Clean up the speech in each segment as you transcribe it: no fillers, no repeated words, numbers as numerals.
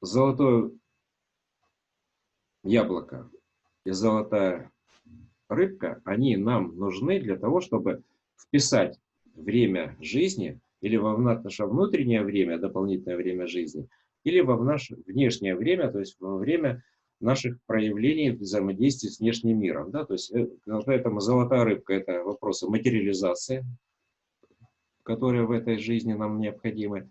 золотое яблоко и золотая рыбка, они нам нужны для того, чтобы вписать время жизни или во наше внутреннее время, дополнительное время жизни, или во наше внешнее время, то есть во время наших проявлений взаимодействия с внешним миром. Да? То есть, поэтому золотая рыбка – это вопросы материализации, которые в этой жизни нам необходимы.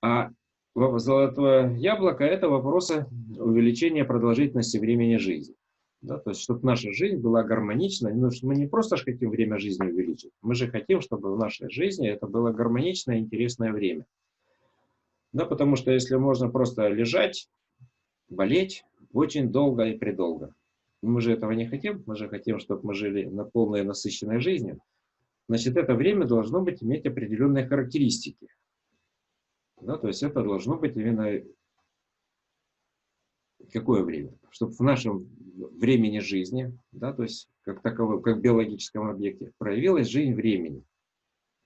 А золотое яблоко – это вопросы увеличения продолжительности времени жизни. Да, то есть, чтобы наша жизнь была гармонична. Мы не просто же хотим время жизни увеличить, мы же хотим, чтобы в нашей жизни это было гармоничное, интересное время. Да, потому что если можно просто лежать, болеть очень долго и предолго. Мы же этого не хотим, мы же хотим, чтобы мы жили на полной насыщенной жизнью. Значит, это время должно быть, иметь определенные характеристики. Да, то есть это должно быть именно какое время? Чтобы в нашем времени жизни, да, то есть как таковом, как биологическом объекте, проявилась жизнь времени.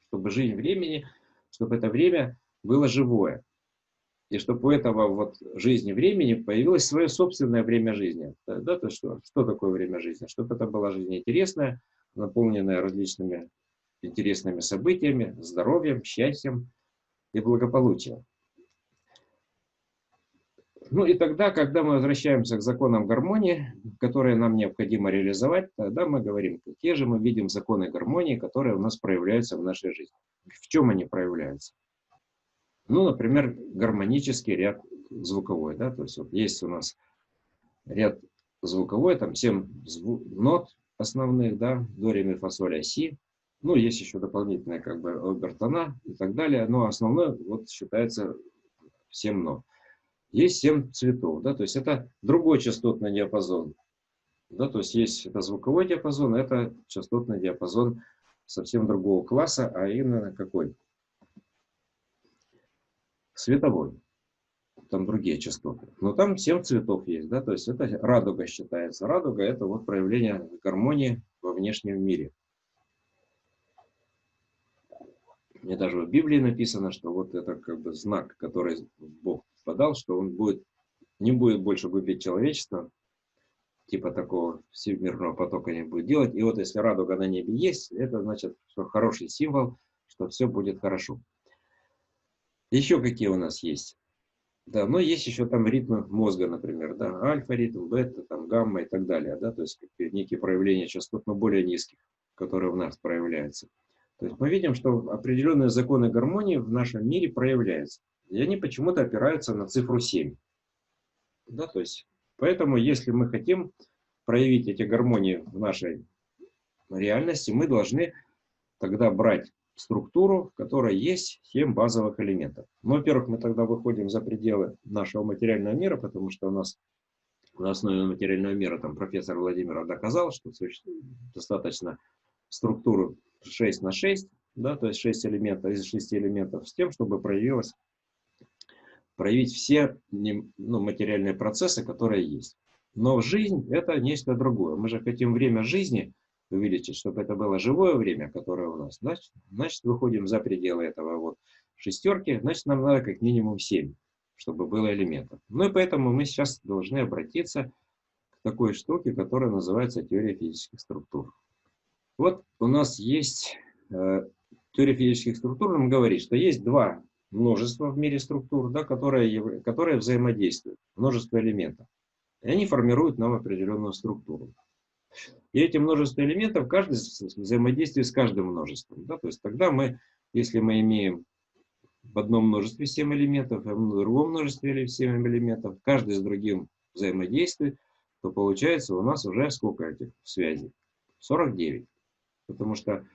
Чтобы жизнь времени, чтобы это время было живое. И чтобы у этого вот жизни времени появилось свое собственное время жизни. Да, то есть что такое время жизни? Чтобы это была жизнь интересная, наполненная различными интересными событиями, здоровьем, счастьем и благополучием. Ну и тогда, когда мы возвращаемся к законам гармонии, которые нам необходимо реализовать, тогда мы говорим, какие же мы видим законы гармонии, которые у нас проявляются в нашей жизни. В чем они проявляются? Ну, например, гармонический ряд звуковой. Да? То есть вот есть у нас ряд звуковой, там 7 нот основных, да, до, ре, ми, фа, соль, ля, си. Ну, есть еще дополнительные как бы обертона и так далее, но основной вот считается 7 нот. Есть 7 цветов, да, то есть это другой частотный диапазон. Да, то есть есть это звуковой диапазон, это частотный диапазон совсем другого класса, а именно какой? Световой. Там другие частоты. Но там 7 цветов есть, да, то есть это радуга считается. Радуга – это вот проявление гармонии во внешнем мире. Мне даже в Библии написано, что вот это как бы знак, который Бог подал, что он не будет больше губить человечество, типа такого всемирного потока не будет делать. И вот если радуга на небе есть, это значит, что хороший символ, что все будет хорошо. Еще какие у нас есть? Да, но есть еще там ритмы мозга, например, да, альфа-ритм, бета, там, гамма и так далее, да, то есть некие проявления частот, но более низких, которые в нас проявляются. То есть мы видим, что определенные законы гармонии в нашем мире проявляются. И они почему-то опираются на цифру 7. Да, то есть, поэтому, если мы хотим проявить эти гармонии в нашей реальности, мы должны тогда брать структуру, в которой есть 7 базовых элементов. Ну, во-первых, мы тогда выходим за пределы нашего материального мира, потому что у нас на основе материального мира там профессор Владимиров доказал, что достаточно структуру 6 на 6, да, то есть 6 элементов из 6 элементов, с тем, чтобы проявить все материальные процессы, которые есть. Но жизнь – это нечто другое. Мы же хотим время жизни увеличить, чтобы это было живое время, которое у нас. Значит, выходим за пределы этого вот шестерки, значит, нам надо как минимум 7, чтобы было элементов. Ну и поэтому мы сейчас должны обратиться к такой штуке, которая называется теория физических структур. Вот у нас есть теория физических структур, нам говорит, что есть два множества в мире структур, да, которые взаимодействуют, множество элементов. И они формируют нам определенную структуру. И эти множество элементов, каждый взаимодействует с каждым множеством. Да? То есть тогда если мы имеем в одном множестве 7 элементов, а в другом множестве 7 элементов, каждый с другим взаимодействует, то получается у нас уже сколько этих связей? 49. Потому что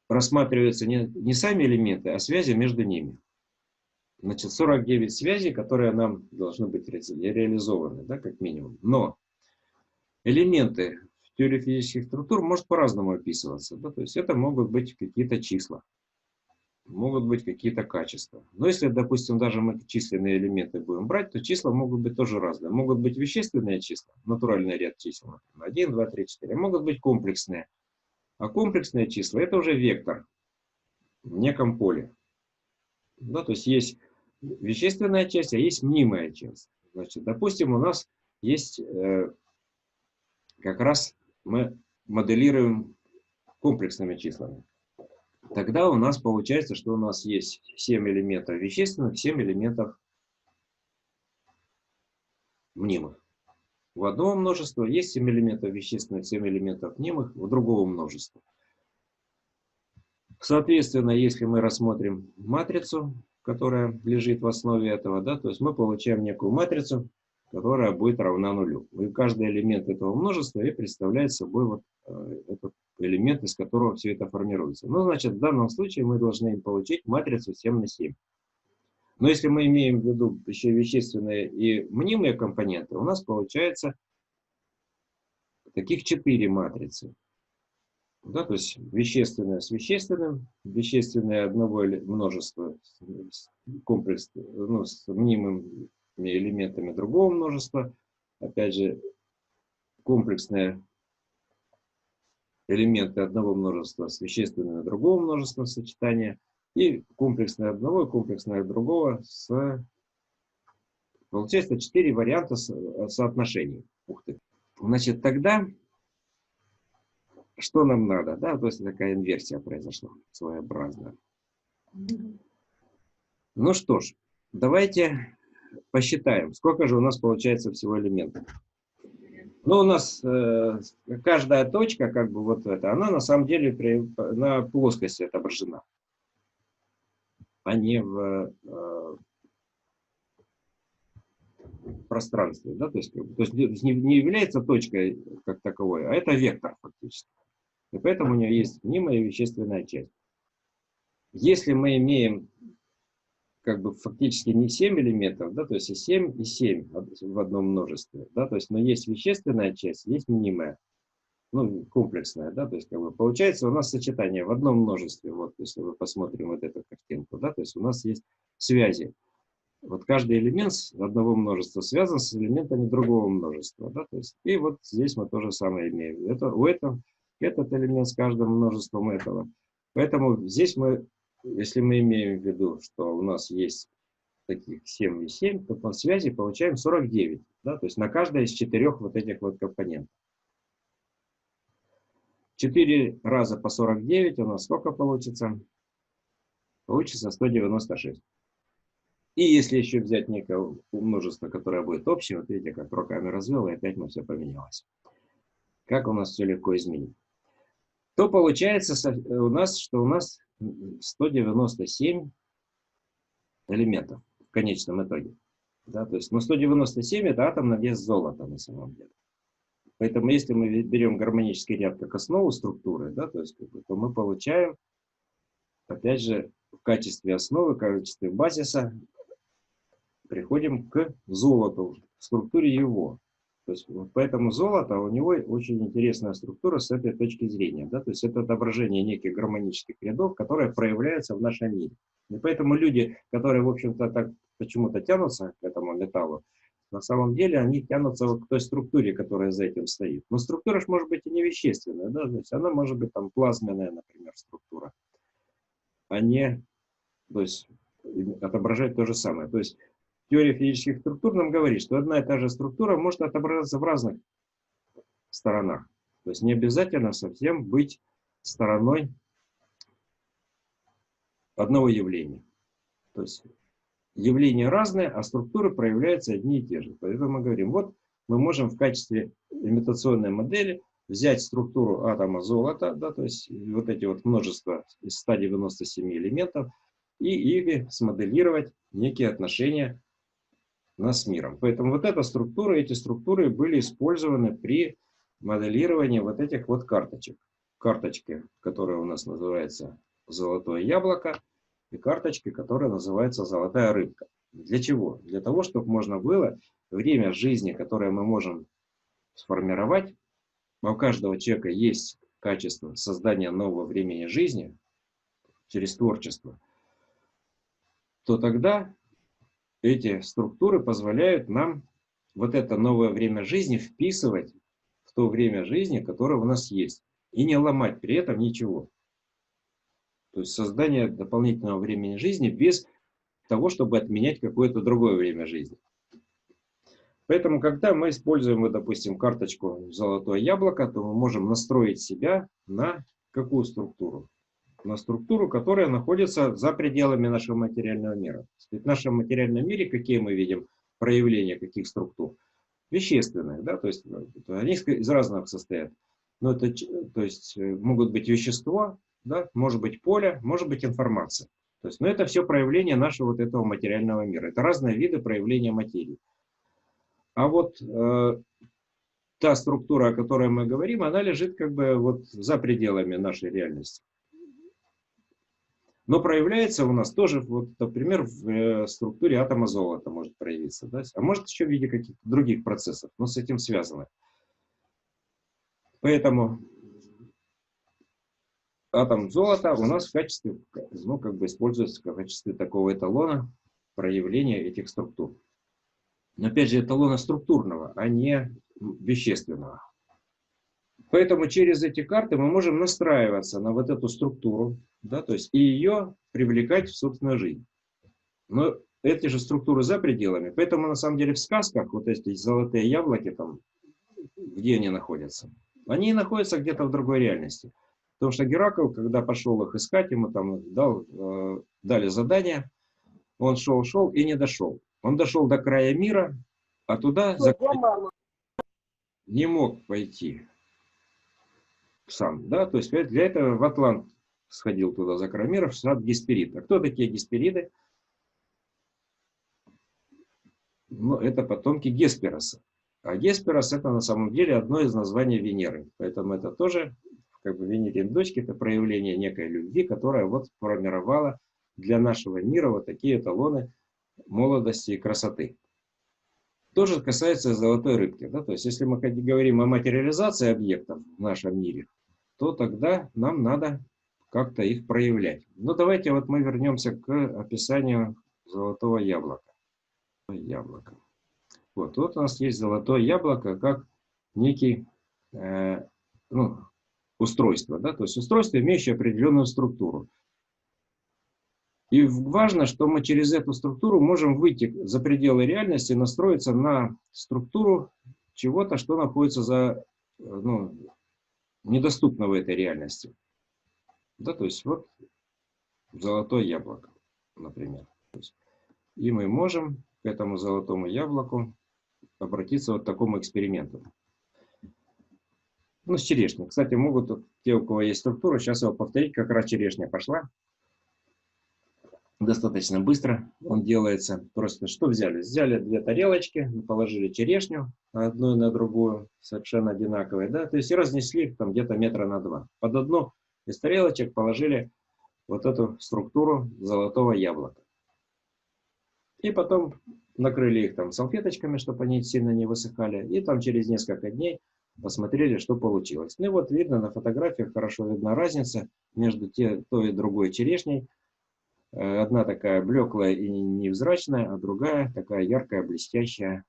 рассматриваются не сами элементы, а связи между ними. Значит, 49 связей, которые нам должны быть реализованы, да, как минимум. Но элементы в теории физических структур может по-разному описываться. Да? То есть это могут быть какие-то числа, могут быть какие-то качества. Но если, допустим, даже мы численные элементы будем брать, то числа могут быть тоже разные. Могут быть вещественные числа, натуральный ряд чисел, 1, 2, 3, 4. Могут быть комплексные. А комплексные числа – это уже вектор в неком поле. Да, то есть есть вещественная часть, а есть мнимая часть. Значит, допустим, у нас есть как раз мы моделируем комплексными числами. Тогда у нас получается, что у нас есть 7 элементов вещественных, 7 элементов мнимых. У одного множества есть 7 элементов вещественных, 7 элементов мнимых, у другого множества. Соответственно, если мы рассмотрим матрицу, которая лежит в основе этого, да, то есть мы получаем некую матрицу, которая будет равна нулю. И каждый элемент этого множества и представляет собой вот этот элемент, из которого все это формируется. Ну, значит, в данном случае мы должны получить матрицу 7 на 7. Но если мы имеем в виду еще вещественные и мнимые компоненты, у нас получается таких 4 матрицы. Да, то есть вещественное с вещественным, вещественное одного множества, комплекс, ну, с мнимыми элементами другого множества, опять же, комплексные элементы одного множества с вещественными другого множества сочетания, и комплексное одного и комплексное другого с... Получается 4 варианта соотношений. Ух ты. Значит, тогда... Что нам надо? Да, то есть такая инверсия произошла, своеобразная. Ну что ж, давайте посчитаем, сколько же у нас получается всего элементов. Ну, у нас каждая точка, как бы вот эта, она на самом деле на плоскости отображена, а не в пространстве. Да? То есть не является точкой как таковой, а это вектор фактически. И поэтому у нее есть мнимая вещественная часть. Если мы имеем как бы фактически не 7 элементов, да, то есть и 7 в одном множестве, да, то есть, но есть вещественная часть, есть мнимая, ну, комплексная, да, то есть, как бы, получается у нас сочетание в одном множестве, вот, если мы посмотрим вот эту картинку, да, то есть у нас есть связи. Вот каждый элемент одного множества связан с элементами другого множества, да, то есть, и вот здесь мы то же самое имеем. Этот элемент с каждым множеством этого. Поэтому здесь мы, если мы имеем в виду, что у нас есть таких 7 и 7, то по связи получаем 49. Да, то есть на каждой из 4 вот этих вот компонентов. 4 раза по 49 у нас сколько получится? Получится 196. И если еще взять некое множество, которое будет общим, вот видите, как руками развел, и опять мы все поменялось. Как у нас все легко изменить? То получается у нас, что у нас 197 элементов в конечном итоге. Да, то есть, но 197 это атом на вес золота на самом деле. Поэтому если мы берем гармонический ряд как основу структуры, да, то есть, то мы получаем, опять же, в качестве основы, в качестве базиса, приходим к золоту, в структуре его. То есть, поэтому золото, у него очень интересная структура с этой точки зрения. Да? То есть это отображение неких гармонических рядов, которые проявляются в нашем мире. И поэтому люди, которые, в общем-то, так почему-то тянутся к этому металлу, на самом деле они тянутся вот к той структуре, которая за этим стоит. Но структура же может быть и не вещественная. Да? То есть она может быть там плазменная, например, структура. А не, то есть отображать то же самое. То есть теория физических структур нам говорит, что одна и та же структура может отображаться в разных сторонах. То есть не обязательно совсем быть стороной одного явления. То есть явления разные, а структуры проявляются одни и те же. Поэтому мы говорим, вот мы можем в качестве имитационной модели взять структуру атома золота, да, то есть вот эти вот множества из 197 элементов, и смоделировать некие отношения с миром. Поэтому вот эта структура, эти структуры были использованы при моделировании вот этих вот карточек. Карточки, которая у нас называется золотое яблоко, и карточки, которая называется золотая рыбка. Для чего? Для того, чтобы можно было время жизни, которое мы можем сформировать, а у каждого человека есть качество создания нового времени жизни через творчество, то тогда эти структуры позволяют нам вот это новое время жизни вписывать в то время жизни, которое у нас есть, и не ломать при этом ничего. То есть создание дополнительного времени жизни без того, чтобы отменять какое-то другое время жизни. Поэтому, когда мы используем, вот, допустим, карточку «Золотое яблоко», то мы можем настроить себя на какую структуру? На структуру, которая находится за пределами нашего материального мира. Ведь в нашем материальном мире какие мы видим проявления каких структур? Вещественных, да, то есть они из разных состоят. Но это, то есть могут быть вещества, да, может быть поле, может быть информация. То есть, но это все проявление нашего вот этого материального мира. Это разные виды проявления материи. А вот та структура, о которой мы говорим, она лежит как бы вот за пределами нашей реальности. Но проявляется у нас тоже, вот, например, в структуре атома золота может проявиться. Да? А может еще в виде каких-то других процессов, но с этим связано. Поэтому атом золота у нас в качестве, ну, как бы используется в качестве такого эталона проявления этих структур. Но опять же эталона структурного, а не вещественного. Поэтому через эти карты мы можем настраиваться на вот эту структуру, да, то есть и ее привлекать в собственную жизнь. Но эти же структуры за пределами. Поэтому на самом деле в сказках вот эти золотые яблоки, там, где они находятся? Они находятся где-то в другой реальности. Потому что Геракл, когда пошел их искать, ему там дали задание, он шел и не дошел. Он дошел до края мира, а туда не мог пойти сам. Да? То есть для этого в Атлант сходил туда за край мира, в сад Гесперид. А кто такие Геспериды? Ну, это потомки Геспероса. А Гесперос это на самом деле одно из названий Венеры. Поэтому это тоже, как бы, Венерин дочки, это проявление некой любви, которая вот формировала для нашего мира вот такие эталоны молодости и красоты. То же касается золотой рыбки. Да? То есть, если мы говорим о материализации объектов в нашем мире, то тогда нам надо как-то их проявлять. Но давайте вот мы вернемся к описанию золотого яблока. Яблоко. Вот у нас есть золотое яблоко как некий устройство, да? То есть устройство, имеющее определенную структуру. И важно, что мы через эту структуру можем выйти за пределы реальности, настроиться на структуру чего-то, что находится недоступно в этой реальности. Да, то есть вот золотое яблоко, например. И мы можем к этому золотому яблоку обратиться вот к такому эксперименту. Ну, с черешней. Кстати, могут те, у кого есть структура, сейчас его повторить, как раз черешня пошла. Достаточно быстро он делается. Просто что взяли? Взяли две тарелочки, положили черешню одну на другую, совершенно одинаковые, да, то есть и разнесли их там где-то метра на 2. Под одну из тарелочек положили вот эту структуру золотого яблока. И потом накрыли их там салфеточками, чтобы они сильно не высыхали. И там через несколько дней посмотрели, что получилось. Ну и вот видно на фотографиях, хорошо видна разница между той и другой черешней. Одна такая блеклая и невзрачная, а другая такая яркая, блестящая.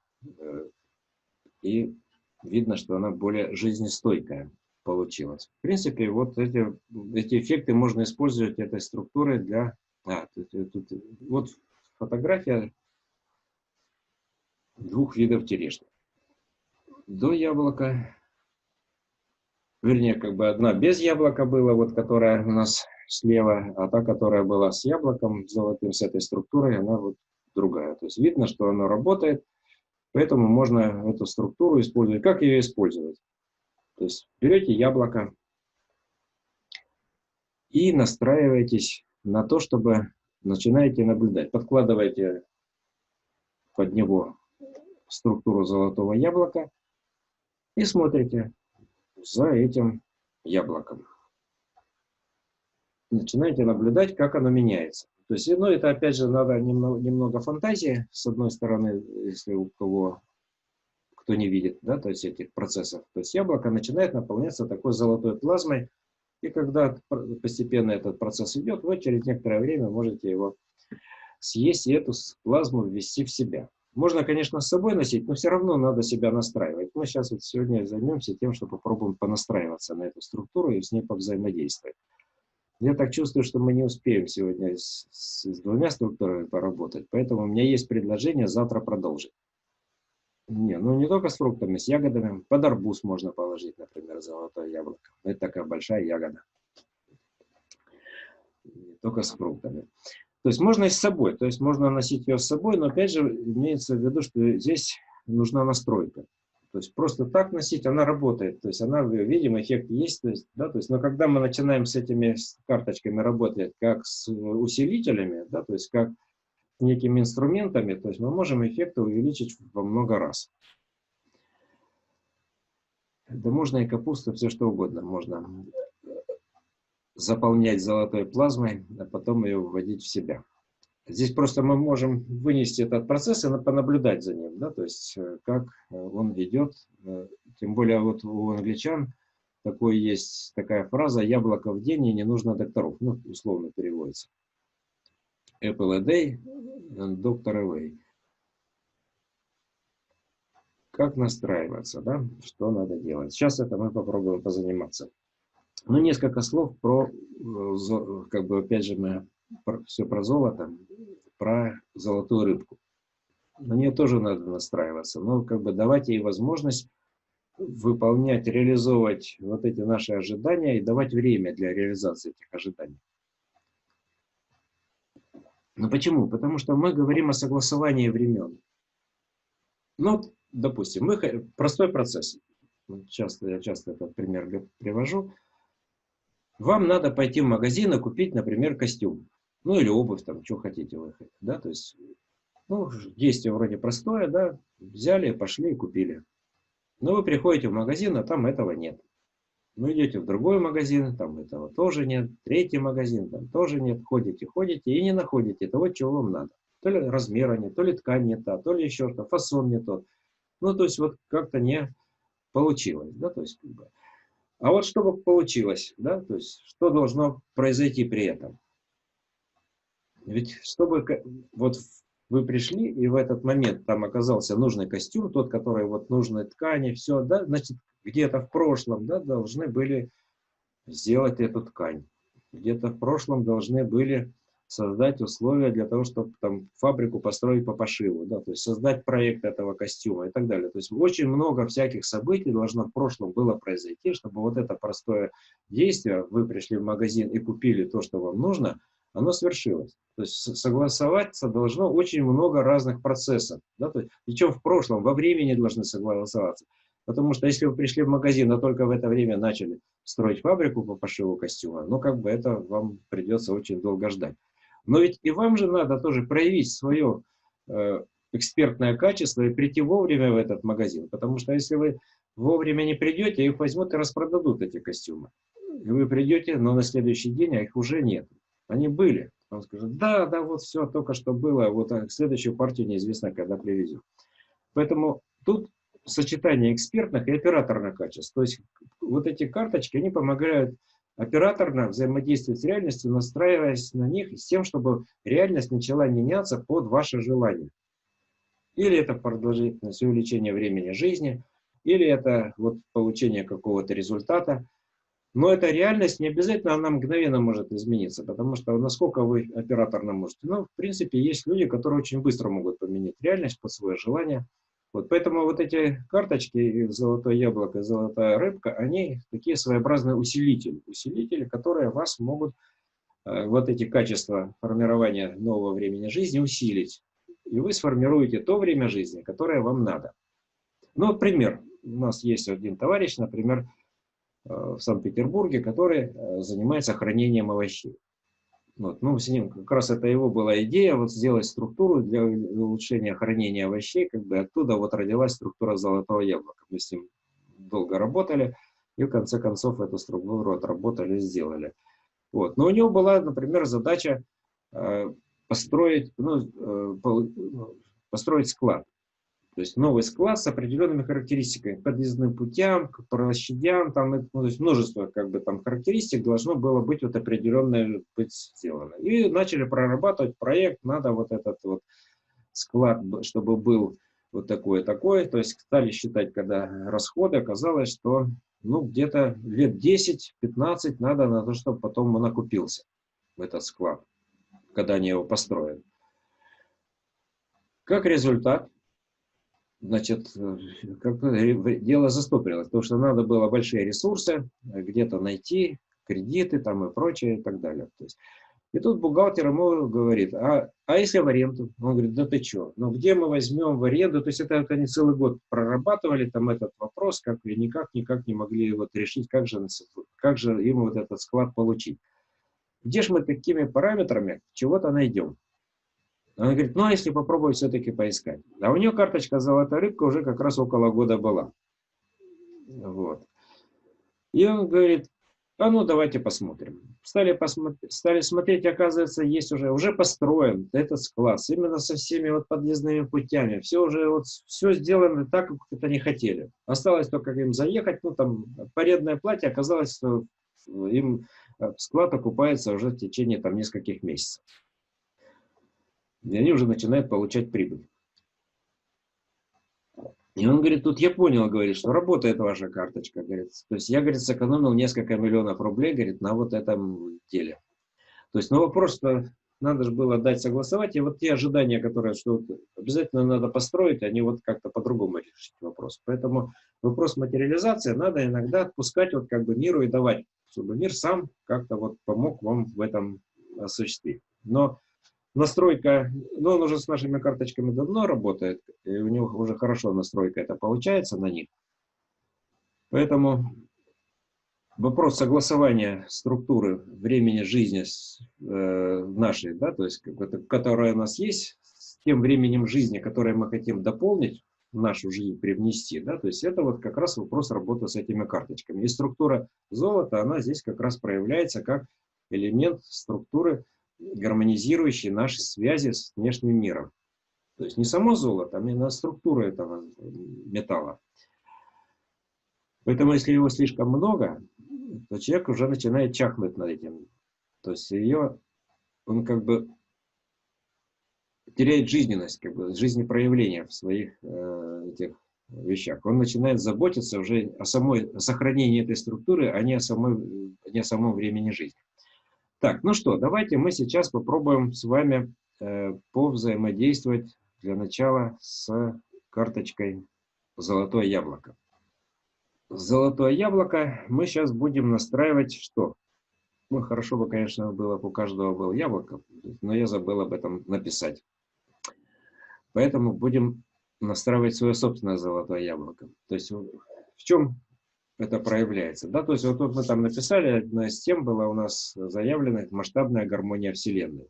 И видно, что она более жизнестойкая получилась. В принципе, вот эти эффекты можно использовать этой структурой для... вот фотография двух видов черешни. До яблока, вернее, как бы одна без яблока была, вот которая у нас слева, а та, которая была с яблоком золотым, с этой структурой, она вот другая. То есть видно, что она работает, поэтому можно эту структуру использовать. Как ее использовать? То есть берете яблоко и настраиваетесь на то, чтобы начинаете наблюдать. Подкладываете под него структуру золотого яблока и смотрите за этим яблоком. Начинаете наблюдать, как оно меняется. То есть, ну, это опять же надо немного фантазии, с одной стороны, если у кого, кто не видит, да, то есть этих процессов. То есть яблоко начинает наполняться такой золотой плазмой, и когда постепенно этот процесс идет, вы через некоторое время можете его съесть и эту плазму ввести в себя. Можно, конечно, с собой носить, но все равно надо себя настраивать. Мы сейчас вот сегодня займемся тем, что попробуем понастраиваться на эту структуру и с ней повзаимодействовать. Я так чувствую, что мы не успеем сегодня с двумя структурами поработать, поэтому у меня есть предложение завтра продолжить. Не, ну не только с фруктами, с ягодами. Под арбуз можно положить, например, золотое яблоко. Это такая большая ягода. Не только с фруктами. То есть можно и с собой, то есть можно носить ее с собой, но опять же имеется в виду, что здесь нужна настройка. То есть просто так носить, она работает, то есть она, видим, эффект есть, то есть, да, то есть, но когда мы начинаем с этими карточками работать как с усилителями, да, то есть как с некими инструментами, то есть мы можем эффекты увеличить во много раз. Да можно и капусту, все что угодно, можно заполнять золотой плазмой, а потом ее вводить в себя. Здесь просто мы можем вынести этот процесс и понаблюдать за ним, да, то есть как он ведет, тем более вот у англичан такая фраза «яблоко в день и не нужно докторов», ну, условно переводится. Apple a day and doctor away. Как настраиваться, да, что надо делать. Сейчас это мы попробуем позаниматься. Ну, несколько слов про, как бы, опять же, мы все про золото, про золотую рыбку. На нее тоже надо настраиваться, но как бы давать ей возможность выполнять, реализовывать вот эти наши ожидания и давать время для реализации этих ожиданий. Но почему? Потому что мы говорим о согласовании времен. Ну, допустим, простой процесс. Я часто этот пример привожу. Вам надо пойти в магазин и купить, например, костюм. Ну, или обувь, там, что хотите вы. Да? То есть, ну, действие вроде простое, да, взяли, пошли и купили. Но вы приходите в магазин, а там этого нет. Вы идете в другой магазин, там этого тоже нет. Третий магазин, там тоже нет. Ходите и не находите того, чего вам надо. То ли размера нет, то ли ткань не та, то ли еще что, фасон не тот. Ну, то есть, вот как-то не получилось, да, то есть, как бы. А вот чтобы получилось, да, то есть, что должно произойти при этом? Ведь чтобы вот вы пришли, и в этот момент там оказался нужный костюм, тот, который вот нужной ткани, все, да, значит, где-то в прошлом, да, должны были сделать эту ткань. Где-то в прошлом должны были создать условия для того, чтобы там фабрику построить по пошиву, да, то есть создать проект этого костюма и так далее. То есть очень много всяких событий должно в прошлом было произойти, чтобы вот это простое действие, вы пришли в магазин и купили то, что вам нужно, оно свершилось. То есть согласоваться должно очень много разных процессов. Да? То есть, причем в прошлом, во времени должны согласоваться. Потому что если вы пришли в магазин, а только в это время начали строить фабрику по пошиву костюма, ну как бы это вам придется очень долго ждать. Но ведь и вам же надо тоже проявить свое экспертное качество и прийти вовремя в этот магазин. Потому что если вы вовремя не придете, их возьмут и распродадут, эти костюмы. И вы придете, но на следующий день их уже нет. Они были. Он скажет, да, вот все только что было, вот следующую партию неизвестно, когда привезем. Поэтому тут сочетание экспертных и операторных качеств. То есть вот эти карточки, они помогают операторно взаимодействовать с реальностью, настраиваясь на них с тем, чтобы реальность начала меняться под ваше желание. Или это продолжительность увеличения времени жизни, или это вот получение какого-то результата. Но эта реальность не обязательно, она мгновенно может измениться, потому что насколько вы операторно можете. Ну, в принципе, есть люди, которые очень быстро могут поменять реальность под свое желание. Вот поэтому вот эти карточки, золотое яблоко и золотая рыбка, они такие своеобразные усилители. Усилители, которые вас могут вот эти качества формирования нового времени жизни усилить. И вы сформируете то время жизни, которое вам надо. Ну, вот пример. У нас есть один товарищ, например, в Санкт-Петербурге, который занимается хранением овощей. Вот. Ну, с ним как раз это его была идея, вот сделать структуру для улучшения хранения овощей, как бы оттуда вот родилась структура золотого яблока. Мы с ним долго работали, и в конце концов эту структуру отработали, сделали. Вот. Но у него была, например, задача построить склад. То есть новый склад с определенными характеристиками, подъездным путям, к площадям, там, ну, то есть множество как бы, там, характеристик должно было быть вот определенное быть сделано. И начали прорабатывать проект, надо вот этот вот склад, чтобы был вот такой, то есть стали считать, когда расходы, оказалось, что ну, где-то лет 10-15 надо на то, чтобы потом он окупился, этот склад, когда они его построят. Как результат, значит, дело застопорилось, потому что надо было большие ресурсы где-то найти, кредиты там и прочее и так далее. То есть, и тут бухгалтер ему говорит, а если в аренду? Он говорит, да ты что, ну где мы возьмем в аренду? То есть это они целый год прорабатывали там этот вопрос, как и никак не могли вот решить, как же им вот этот склад получить. Где же мы такими параметрами чего-то найдем? Он говорит, ну а если попробовать все-таки поискать? А у нее карточка «Золотая рыбка» уже как раз около года была. Вот. И он говорит, а ну давайте посмотрим. Стали смотреть, оказывается, есть уже построен этот склад, именно со всеми вот подъездными путями. Все уже вот, все сделано так, как это они хотели. Осталось только им заехать, ну там, по арендное платье, оказалось, что им склад окупается уже в течение там нескольких месяцев. И они уже начинают получать прибыль. И он говорит, тут я понял, говорит, что работает ваша карточка. Говорит. То есть я, говорит, сэкономил несколько миллионов рублей, говорит, на вот этом деле. То есть, ну вопрос-то надо же было дать согласовать. И вот те ожидания, которые, что обязательно надо построить, они вот как-то по-другому решить вопрос. Поэтому вопрос материализации надо иногда отпускать вот как бы миру и давать, чтобы мир сам как-то вот помог вам в этом осуществить. Но настройка, ну он уже с нашими карточками давно работает, и у него уже хорошо настройка это получается на них. Поэтому вопрос согласования структуры времени жизни нашей, да, то есть которая у нас есть, с тем временем жизни, которое мы хотим дополнить, в нашу жизнь привнести, да, то есть это вот как раз вопрос работы с этими карточками. И структура золота, она здесь как раз проявляется как элемент структуры, гармонизирующие наши связи с внешним миром. То есть не само золото, а именно структура этого металла. Поэтому если его слишком много, то человек уже начинает чахнуть над этим. То есть он как бы теряет жизненность, как бы жизнепроявления в своих этих вещах. Он начинает заботиться уже о сохранении этой структуры, а не о самом времени жизни. Так, ну что, давайте мы сейчас попробуем с вами повзаимодействовать для начала с карточкой «Золотое яблоко». Золотое яблоко мы сейчас будем настраивать что? Ну, хорошо бы, конечно, было, у каждого было яблоко, но я забыл об этом написать. Поэтому будем настраивать свое собственное золотое яблоко. То есть в чем это проявляется? Да, то есть вот тут мы там написали, одна из тем была у нас заявлена масштабная гармония Вселенной.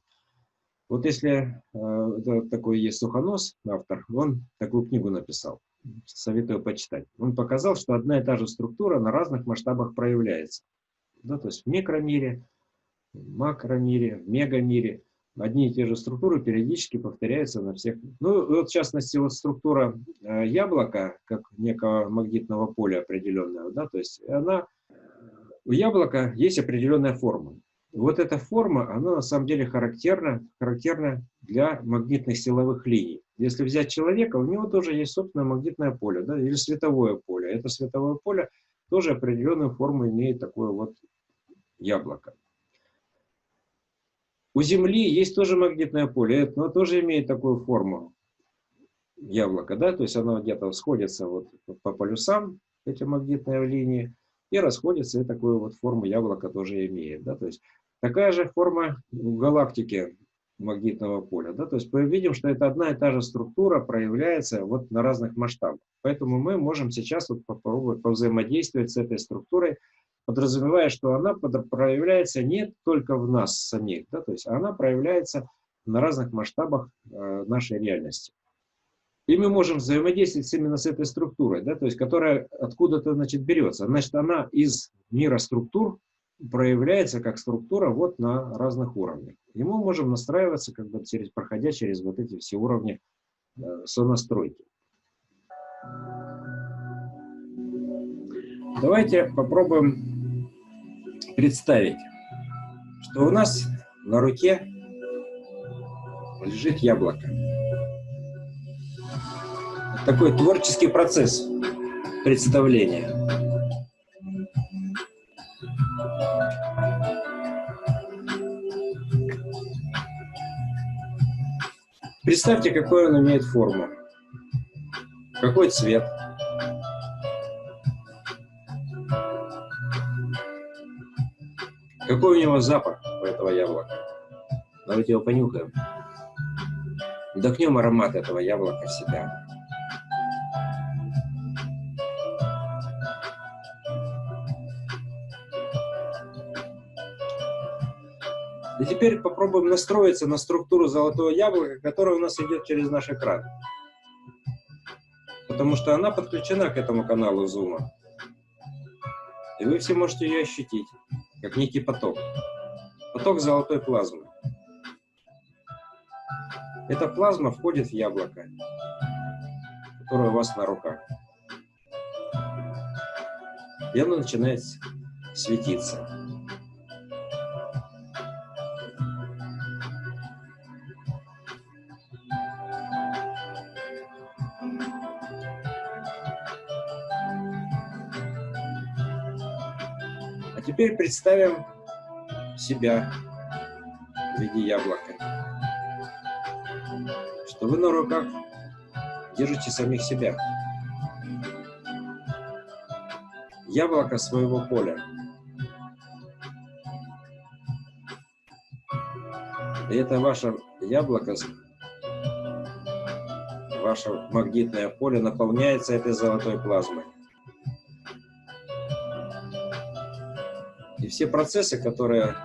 Вот если такой есть Сухонос, автор, он такую книгу написал, советую почитать. Он показал, что одна и та же структура на разных масштабах проявляется. Да, то есть в микромире, в макромире, в мегамире. Одни и те же структуры периодически повторяются на всех. Ну, вот в частности, вот структура яблока, как некого магнитного поля определенного, да, то есть у яблока есть определенная форма. Вот эта форма, она на самом деле характерна для магнитных силовых линий. Если взять человека, у него тоже есть собственное магнитное поле, да, или световое поле. Это световое поле тоже определенную форму имеет такое вот яблоко. У Земли есть тоже магнитное поле, но тоже имеет такую форму яблоко, да, то есть оно где-то сходится вот по полюсам, эти магнитные линии, и расходится, и такую вот форму яблока тоже имеет, да, то есть такая же форма в галактике магнитного поля, да, то есть мы видим, что это одна и та же структура проявляется вот на разных масштабах, поэтому мы можем сейчас вот попробовать повзаимодействовать с этой структурой, подразумевая, что она проявляется не только в нас самих, да, то есть она проявляется на разных масштабах нашей реальности. И мы можем взаимодействовать именно с этой структурой, да, то есть которая откуда-то, значит, берется. Значит, она из мира структур проявляется как структура вот на разных уровнях. И мы можем настраиваться, как бы проходя через вот эти все уровни сонастройки. Давайте попробуем представить, что у нас на руке лежит яблоко. Такой творческий процесс представления. Представьте, какой он имеет форму, какой цвет, какой у него запах у этого яблока. Давайте его понюхаем. Вдохнем аромат этого яблока в себя. И теперь попробуем настроиться на структуру золотого яблока, которая у нас идет через наш экран. Потому что она подключена к этому каналу зума. И вы все можете ее ощутить, как некий поток. Поток золотой плазмы. Эта плазма входит в яблоко, которое у вас на руках. И оно начинает светиться. А теперь представим себя в виде яблока. Что вы на руках держите самих себя. Яблоко своего поля. И это ваше яблоко, ваше магнитное поле наполняется этой золотой плазмой. И все процессы, которые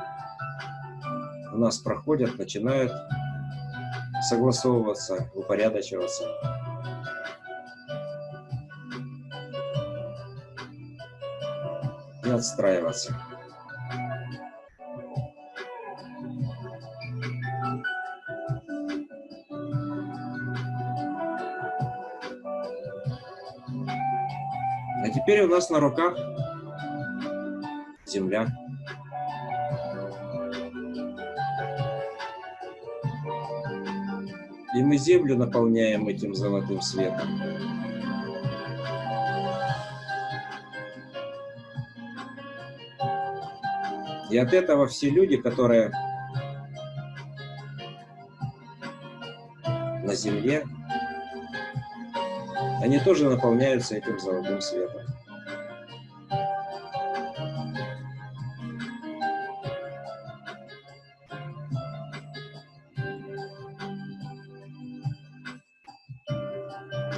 у нас проходят, начинают согласовываться, упорядочиваться. И отстраиваться. А теперь у нас на руках земля. И мы землю наполняем этим золотым светом. И от этого все люди, которые на земле, они тоже наполняются этим золотым светом.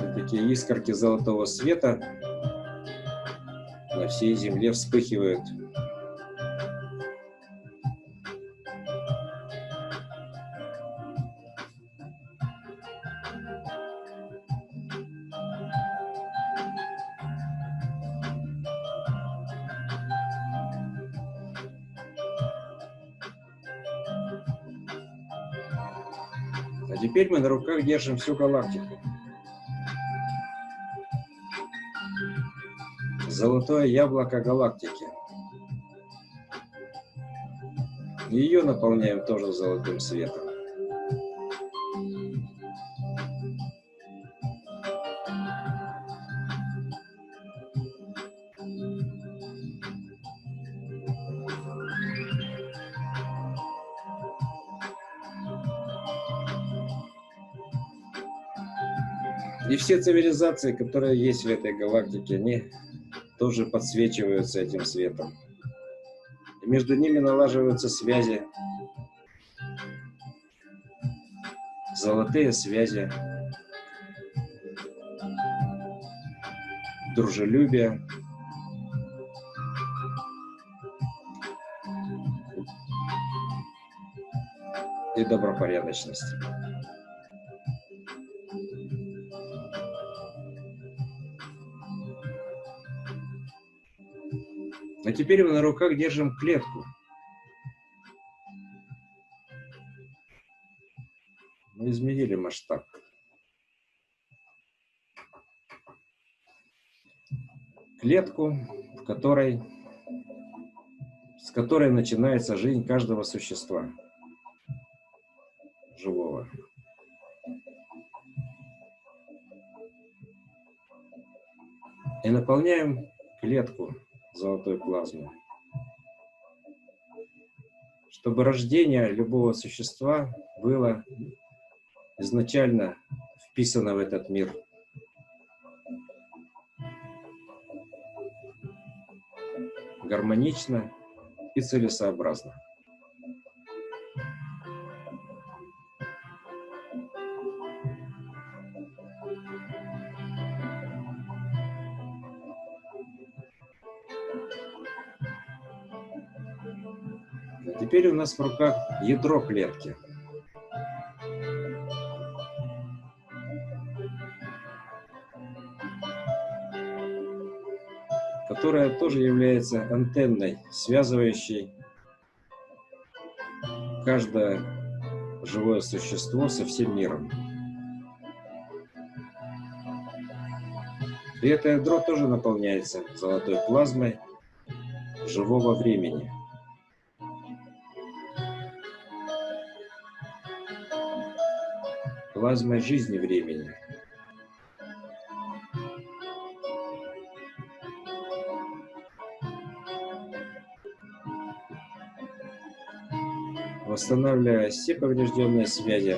Вот такие искорки золотого света на всей земле вспыхивают. А теперь мы на руках держим всю галактику. Золотое яблоко галактики. Ее наполняем тоже золотым светом. И все цивилизации, которые есть в этой галактике, они тоже подсвечиваются этим светом. И между ними налаживаются связи, золотые связи, дружелюбие, и добропорядочность. А теперь мы на руках держим клетку. Мы изменили масштаб. Клетку, с которой начинается жизнь каждого существа живого. И наполняем клетку золотой плазмой, чтобы рождение любого существа было изначально вписана в этот мир. Гармонично и целесообразно. А теперь у нас в руках ядро клетки. Которая тоже является антенной, связывающей каждое живое существо со всем миром. И это ядро тоже наполняется золотой плазмой живого времени. Плазмой жизни времени. Восстанавливая все поврежденные связи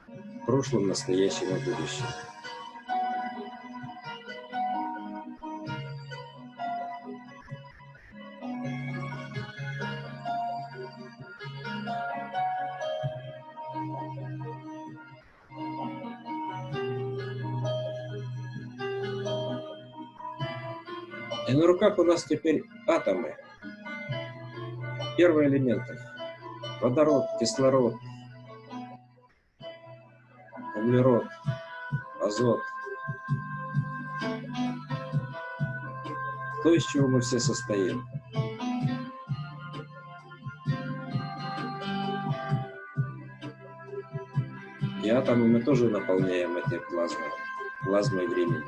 в прошлом, настоящем и будущем. И на руках у нас теперь атомы. Первые элементы. Водород, кислород, углерод, азот. То, из чего мы все состоим. И атомы мы тоже наполняем этой плазмой. Плазмой времени.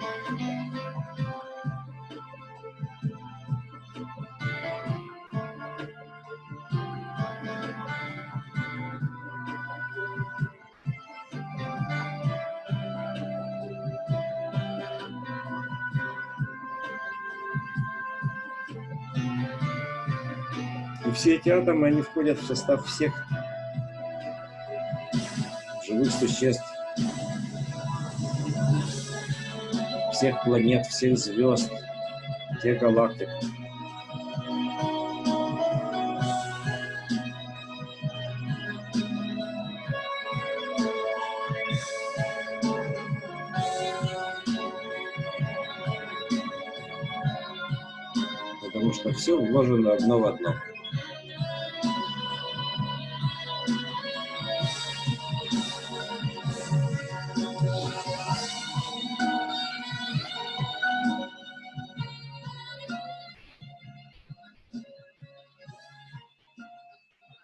И все эти атомы, они входят в состав всех живых существ, всех планет, всех звезд, всех галактик. Потому что все вложено одно в одно.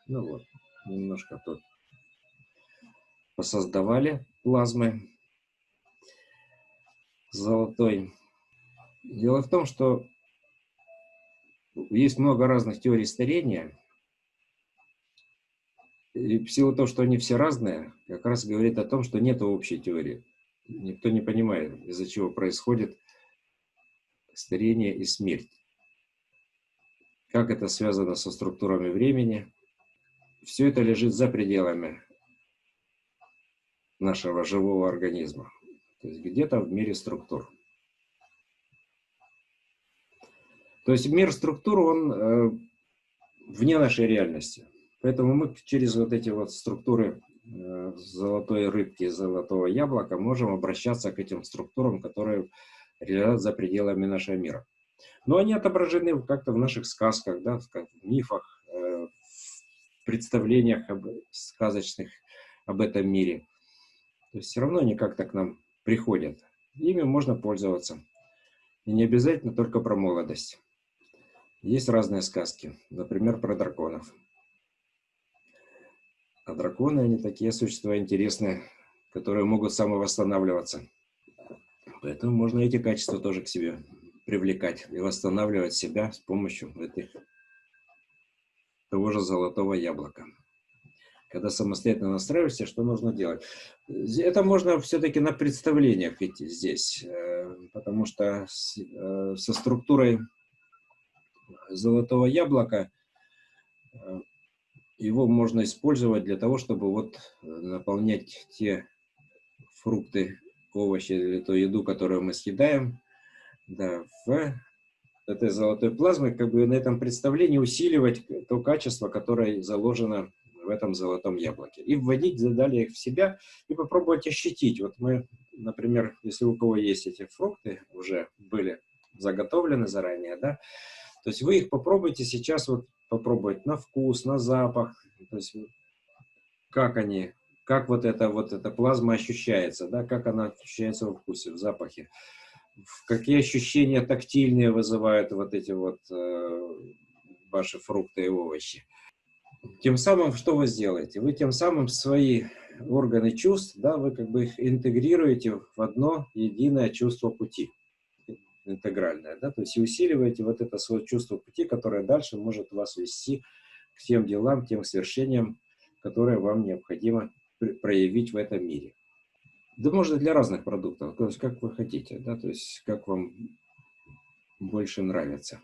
Ну вот, немножко тут посоздавали плазмы золотой. Дело в том, что есть много разных теорий старения, и в силу того, что они все разные, как раз говорит о том, что нет общей теории. Никто не понимает, из-за чего происходит старение и смерть. Как это связано со структурами времени. Все это лежит за пределами нашего живого организма. То есть где-то в мире структур. То есть мир структур, он вне нашей реальности. Поэтому мы через вот эти вот структуры золотой рыбки, золотого яблока можем обращаться к этим структурам, которые лежат за пределами нашего мира. Но они отображены как-то в наших сказках, да, в мифах, в представлениях сказочных об этом мире. То есть все равно они как-то к нам приходят. Ими можно пользоваться. И не обязательно только про молодость. Есть разные сказки, например, про драконов. А драконы, они такие существа интересные, которые могут самовосстанавливаться. Поэтому можно эти качества тоже к себе привлекать и восстанавливать себя с помощью того же золотого яблока. Когда самостоятельно настраиваешься, что нужно делать? Это можно все-таки на представлениях идти здесь, потому что со структурой золотого яблока его можно использовать для того, чтобы вот наполнять те фрукты, овощи или ту еду, которую мы съедаем, да, в этой золотой плазмой, как бы на этом представлении усиливать то качество, которое заложено в этом золотом яблоке. И вводить далее их в себя и попробовать ощутить. Вот мы, например, если у кого есть эти фрукты, уже были заготовлены заранее, да, то есть вы их попробуйте сейчас вот попробовать на вкус, на запах, то есть как они, как вот эта плазма ощущается, да, как она ощущается во вкусе, в запахе, какие ощущения тактильные вызывают вот эти вот ваши фрукты и овощи. Тем самым, что вы сделаете? Вы тем самым свои органы чувств, да, вы как бы их интегрируете в одно единое чувство пути, интегральное, да, то есть и усиливаете вот это свое чувство пути, которое дальше может вас вести к тем делам, тем свершениям, которые вам необходимо проявить в этом мире. Да можно для разных продуктов, то есть как вы хотите, да, то есть как вам больше нравится.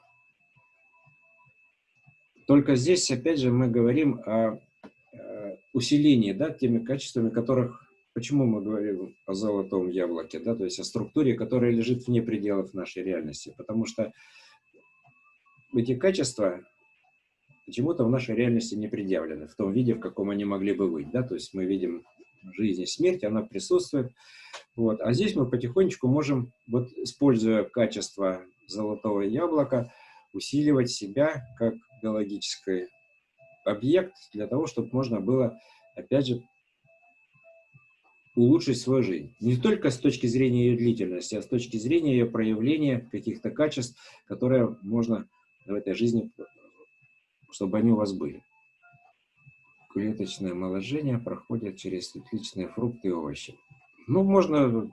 Только здесь, опять же, мы говорим о усилении, да, теми качествами, которых, почему мы говорим о золотом яблоке, да, то есть о структуре, которая лежит вне пределов нашей реальности, потому что эти качества почему-то в нашей реальности не предъявлены в том виде, в каком они могли бы быть, да, то есть мы видим жизнь и смерть, она присутствует, вот, а здесь мы потихонечку можем, вот, используя качество золотого яблока, усиливать себя как биологический объект для того, чтобы можно было, опять же, улучшить свою жизнь. Не только с точки зрения ее длительности, а с точки зрения ее проявления каких-то качеств, которые можно в этой жизни, чтобы они у вас были. Клеточное омоложение проходит через светличные фрукты и овощи. Ну, можно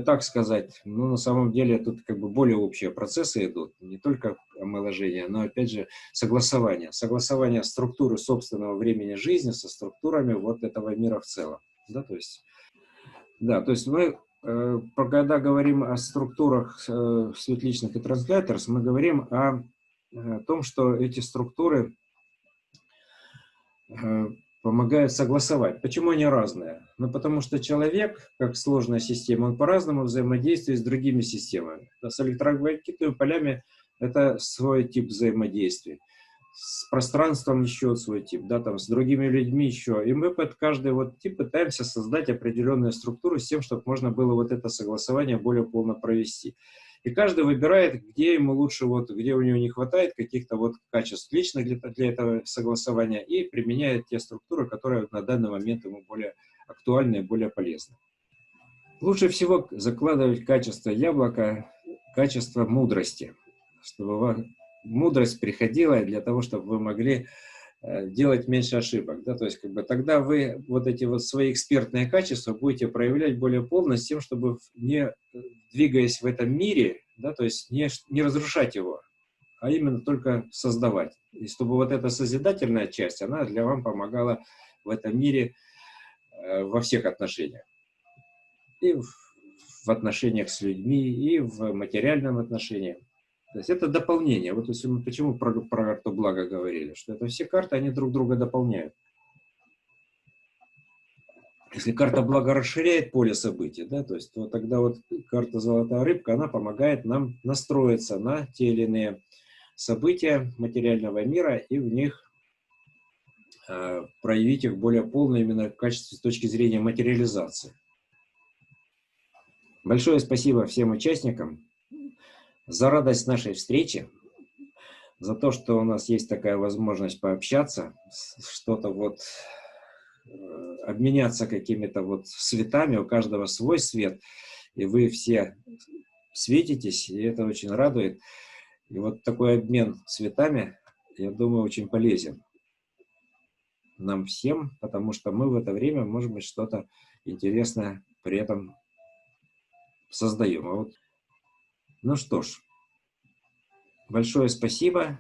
так сказать, но на самом деле тут как бы более общие процессы идут, не только омоложение, но опять же согласование. Согласование структуры собственного времени жизни со структурами вот этого мира в целом. Да, то есть мы, когда говорим о структурах светличных и трансляторов, мы говорим о том, что эти структуры помогают согласовать. Почему они разные? Ну, потому что человек, как сложная система, он по-разному взаимодействует с другими системами. С электромагнитными полями это свой тип взаимодействия. С пространством еще свой тип, да, там, с другими людьми еще. И мы под каждый вот тип пытаемся создать определенную структуру с тем, чтобы можно было вот это согласование более полно провести. И каждый выбирает, где ему лучше, вот, где у него не хватает каких-то вот качеств личных для этого согласования, и применяет те структуры, которые на данный момент ему более актуальны и более полезны. Лучше всего закладывать качество яблока, качество мудрости, чтобы мудрость приходила для того, чтобы вы могли делать меньше ошибок, да, то есть как бы тогда вы вот эти вот свои экспертные качества будете проявлять более полно с тем, чтобы не двигаясь в этом мире, да, то есть не разрушать его, а именно только создавать. И чтобы вот эта созидательная часть, она для вам помогала в этом мире во всех отношениях. И в отношениях с людьми, и в материальном отношении. То есть это дополнение. Вот если мы почему про карту блага говорили, что это все карты, они друг друга дополняют. Если карта блага расширяет поле событий, да, то есть вот тогда вот карта золотая рыбка, она помогает нам настроиться на те или иные события материального мира и в них проявить их более полно именно в качестве с точки зрения материализации. Большое спасибо всем участникам за радость нашей встречи, за то, что у нас есть такая возможность пообщаться, что-то вот обменяться какими-то вот светами, у каждого свой свет, и вы все светитесь, и это очень радует. И вот такой обмен цветами, я думаю, очень полезен нам всем, потому что мы в это время, может быть, что-то интересное при этом создаем. Ну что ж, большое спасибо.